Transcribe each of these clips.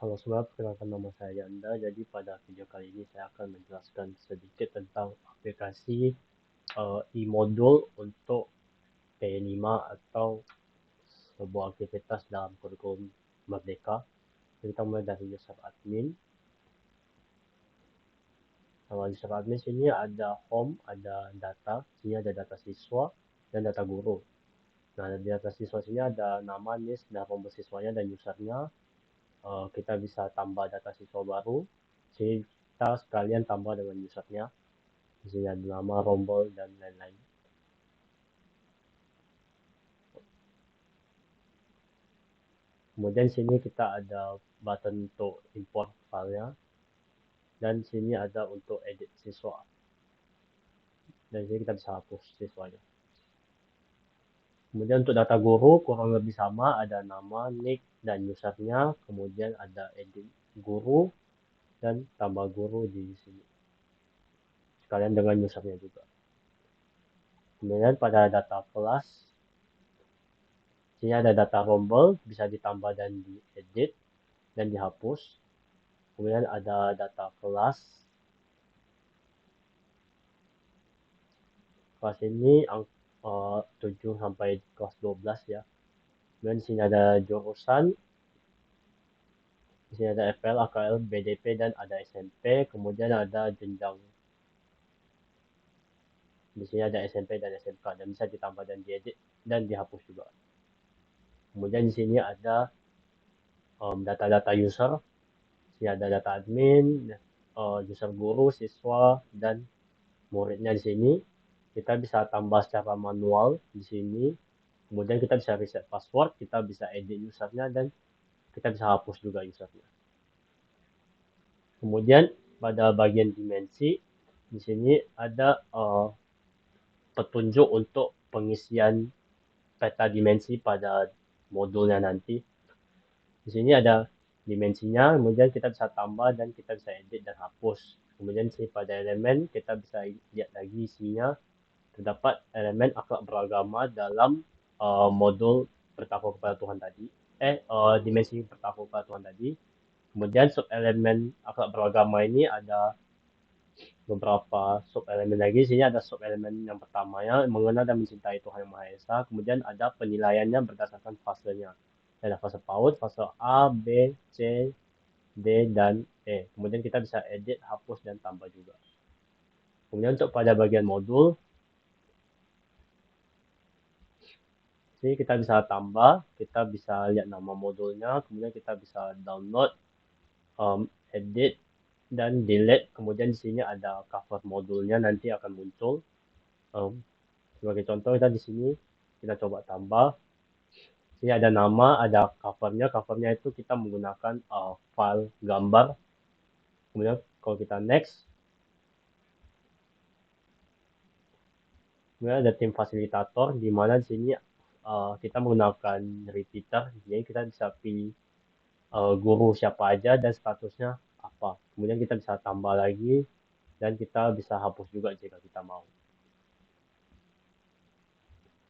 Halo semua, perkenalkan nama saya Yanda. Jadi pada video kali ini saya akan menjelaskan sedikit tentang aplikasi e-modul untuk P5 atau sebuah aktivitas dalam kurikulum Merdeka. Jadi kita mulai dari user admin. Kalau user admin sini ada home, ada data, sini ada data siswa dan data guru. Nah, di data siswa sini ada nama, NIS, dan rombel siswanya dan usernya. Kita bisa tambah data siswa baru. Sini kita sekalian tambah dengan usernya. Di sini ada nama, rombel, dan lain-lain. Kemudian sini kita ada button untuk import filenya. Dan sini ada untuk edit siswa. Dan sini kita bisa hapus siswanya. Kemudian untuk data guru kurang lebih sama, ada nama, nick, dan usernya. Kemudian ada edit guru dan tambah guru di sini. Sekalian dengan usernya juga. Kemudian pada data kelas, sini ada data rombel, bisa ditambah dan diedit dan dihapus. Kemudian ada data kelas. Kelas ini 7 sampai kelas 12 ya. Kemudian sini ada jurusan. Di sini ada FL, AKL, BDP, dan ada SMP. Kemudian ada jenjang. Di sini ada SMP dan SMK. Dan bisa ditambah dan diedit dan dihapus juga. Kemudian di sini ada data-data user. Di sini ada data admin, user guru, siswa, dan muridnya di sini. Kita bisa tambah secara manual di sini. Kemudian kita bisa reset password, kita bisa edit usernya, dan kita bisa hapus juga usernya. Kemudian pada bagian dimensi, di sini ada petunjuk untuk pengisian peta dimensi pada modulnya nanti. Di sini ada dimensinya, kemudian kita bisa tambah dan kita bisa edit dan hapus. Kemudian sini pada elemen, kita bisa lihat lagi isinya. Terdapat elemen akhlak beragama dalam modul bertakwa kepada Tuhan tadi. Dimensi bertakwa kepada Tuhan tadi. Kemudian sub elemen akhlak beragama ini ada beberapa sub elemen lagi. Sini ada sub elemen yang pertamanya, mengenal dan mencintai Tuhan Yang Maha Esa. Kemudian ada penilaiannya berdasarkan fasenya. Ada fase PAUD, fase A, B, C, D, dan E. Kemudian kita bisa edit, hapus, dan tambah juga. Kemudian untuk pada bagian modul, sini kita bisa tambah, kita bisa lihat nama modulnya, kemudian kita bisa download, edit, dan delete. Kemudian di sini ada cover modulnya nanti akan muncul. Sebagai contoh kita di sini kita coba tambah. Sini ada nama, ada covernya. Covernya itu kita menggunakan file gambar. Kemudian kalau kita next, kemudian ada tim fasilitator di mana di sini kita menggunakan repeater. Jadi kita bisa pilih guru siapa aja dan statusnya apa. Kemudian kita bisa tambah lagi dan kita bisa hapus juga jika kita mau.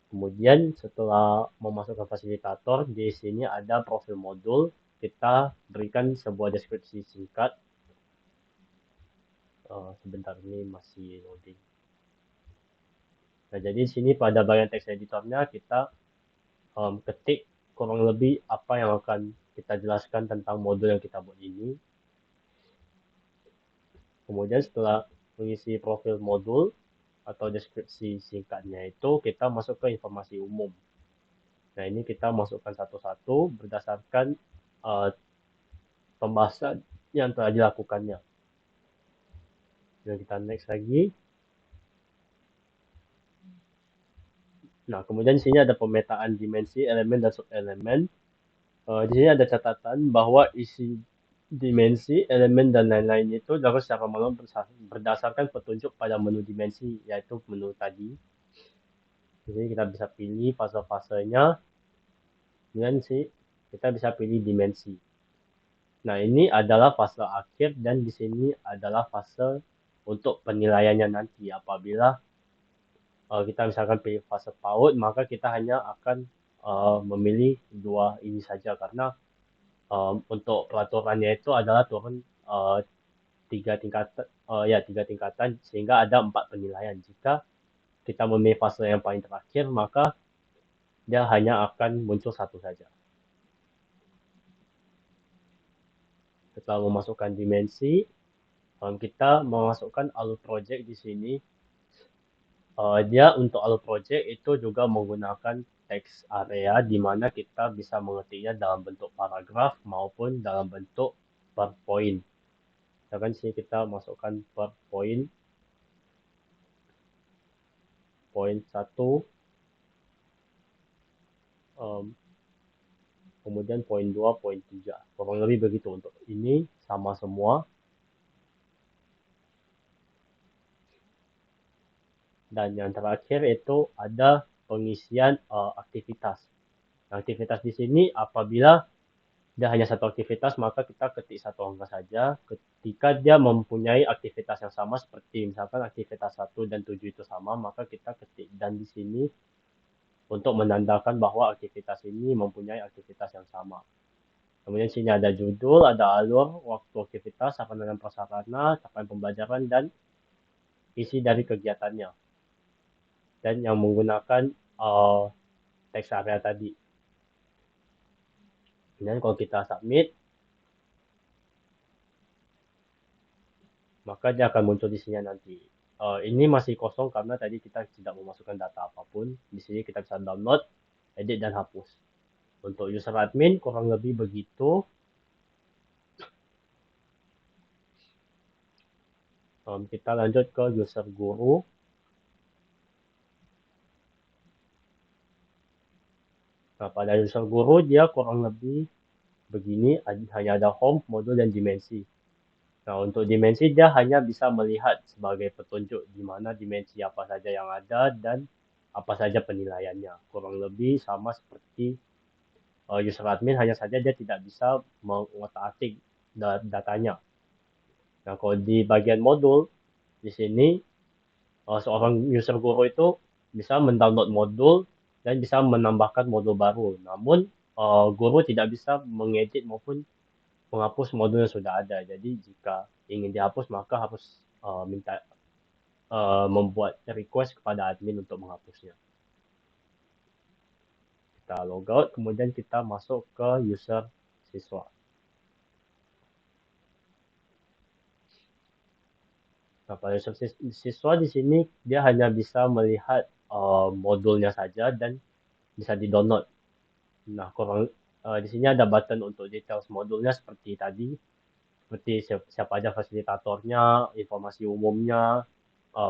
Kemudian setelah memasukkan fasilitator, di sini ada profil modul. Kita berikan sebuah deskripsi singkat. Sebentar, ini masih loading. Nah, jadi di sini pada bagian text editornya kita ketik kurang lebih apa yang akan kita jelaskan tentang modul yang kita buat ini. Kemudian setelah mengisi profil modul atau deskripsi singkatnya itu, kita masuk ke informasi umum. Nah, ini kita masukkan satu-satu berdasarkan pembahasan yang telah dilakukannya. Dan kita next lagi. Nah, kemudian di sini ada pemetaan dimensi, elemen, dan sub-elemen. Di sini ada catatan bahwa isi dimensi, elemen, dan lain-lain itu dapat secara manual berdasarkan petunjuk pada menu dimensi, yaitu menu tadi. Jadi kita bisa pilih fase-fasenya, dan kita bisa pilih dimensi. Nah, ini adalah fase akhir dan di sini adalah fase untuk penilaiannya nanti. Apabila kita misalkan pilih fase PAUD, maka kita hanya akan memilih dua ini saja karena Untuk peraturannya itu adalah turun tiga tingkatan, ya tiga tingkatan sehingga ada 4 penilaian. Jika kita memilih fase yang paling terakhir, maka dia hanya akan muncul satu saja. Setelah memasukkan dimensi, kita memasukkan alur project di sini. Dia untuk alur project itu juga menggunakan text area di mana kita bisa mengetiknya dalam bentuk paragraf maupun dalam bentuk per point. Misalkan sini kita masukkan per point, point 1, kemudian point 2, point 3. Kurang lebih begitu untuk ini sama semua. Dan yang terakhir itu ada pengisian aktivitas. Aktivitas di sini apabila dia hanya satu aktivitas, maka kita ketik satu angka saja. Ketika dia mempunyai aktivitas yang sama, seperti misalkan aktivitas 1 dan 7 itu sama, maka kita ketik dan di sini untuk menandakan bahwa aktivitas ini mempunyai aktivitas yang sama. Kemudian sini ada judul, ada alur, waktu aktivitas, dengan prasarana, capaian pembelajaran, dan isi dari kegiatannya. Dan yang menggunakan teks area tadi. Dan kalau kita submit, maka dia akan muncul di sini nanti. Ini masih kosong karena tadi kita tidak memasukkan data apapun. Di sini kita bisa download, edit, dan hapus. Untuk user admin kurang lebih begitu. Kita lanjut ke user guru. Nah, pada user guru dia kurang lebih begini, hanya ada home, modul, dan dimensi. Nah, untuk dimensi dia hanya bisa melihat sebagai petunjuk di mana dimensi apa saja yang ada dan apa saja penilaiannya. Kurang lebih sama seperti user admin, hanya saja dia tidak bisa mengotak-atik datanya. Nah, kalau di bagian modul, di sini seorang user guru itu bisa mendownload modul dan bisa menambahkan modul baru. Namun, guru tidak bisa mengedit maupun menghapus modul yang sudah ada. Jadi, jika ingin dihapus, maka harus minta membuat request kepada admin untuk menghapusnya. Kita logout, kemudian kita masuk ke user siswa. Nah, pada user siswa di sini dia hanya bisa melihat modulnya saja dan bisa di-download. Nah, di sini ada button untuk details modulnya seperti tadi, seperti siapa aja fasilitatornya, informasi umumnya,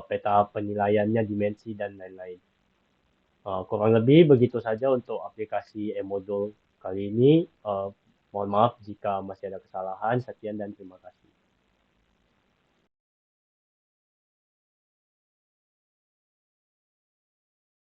peta penilaiannya, dimensi, dan lain-lain. Kurang lebih begitu saja untuk aplikasi e-modul kali ini. Mohon maaf jika masih ada kesalahan. Sekian dan terima kasih.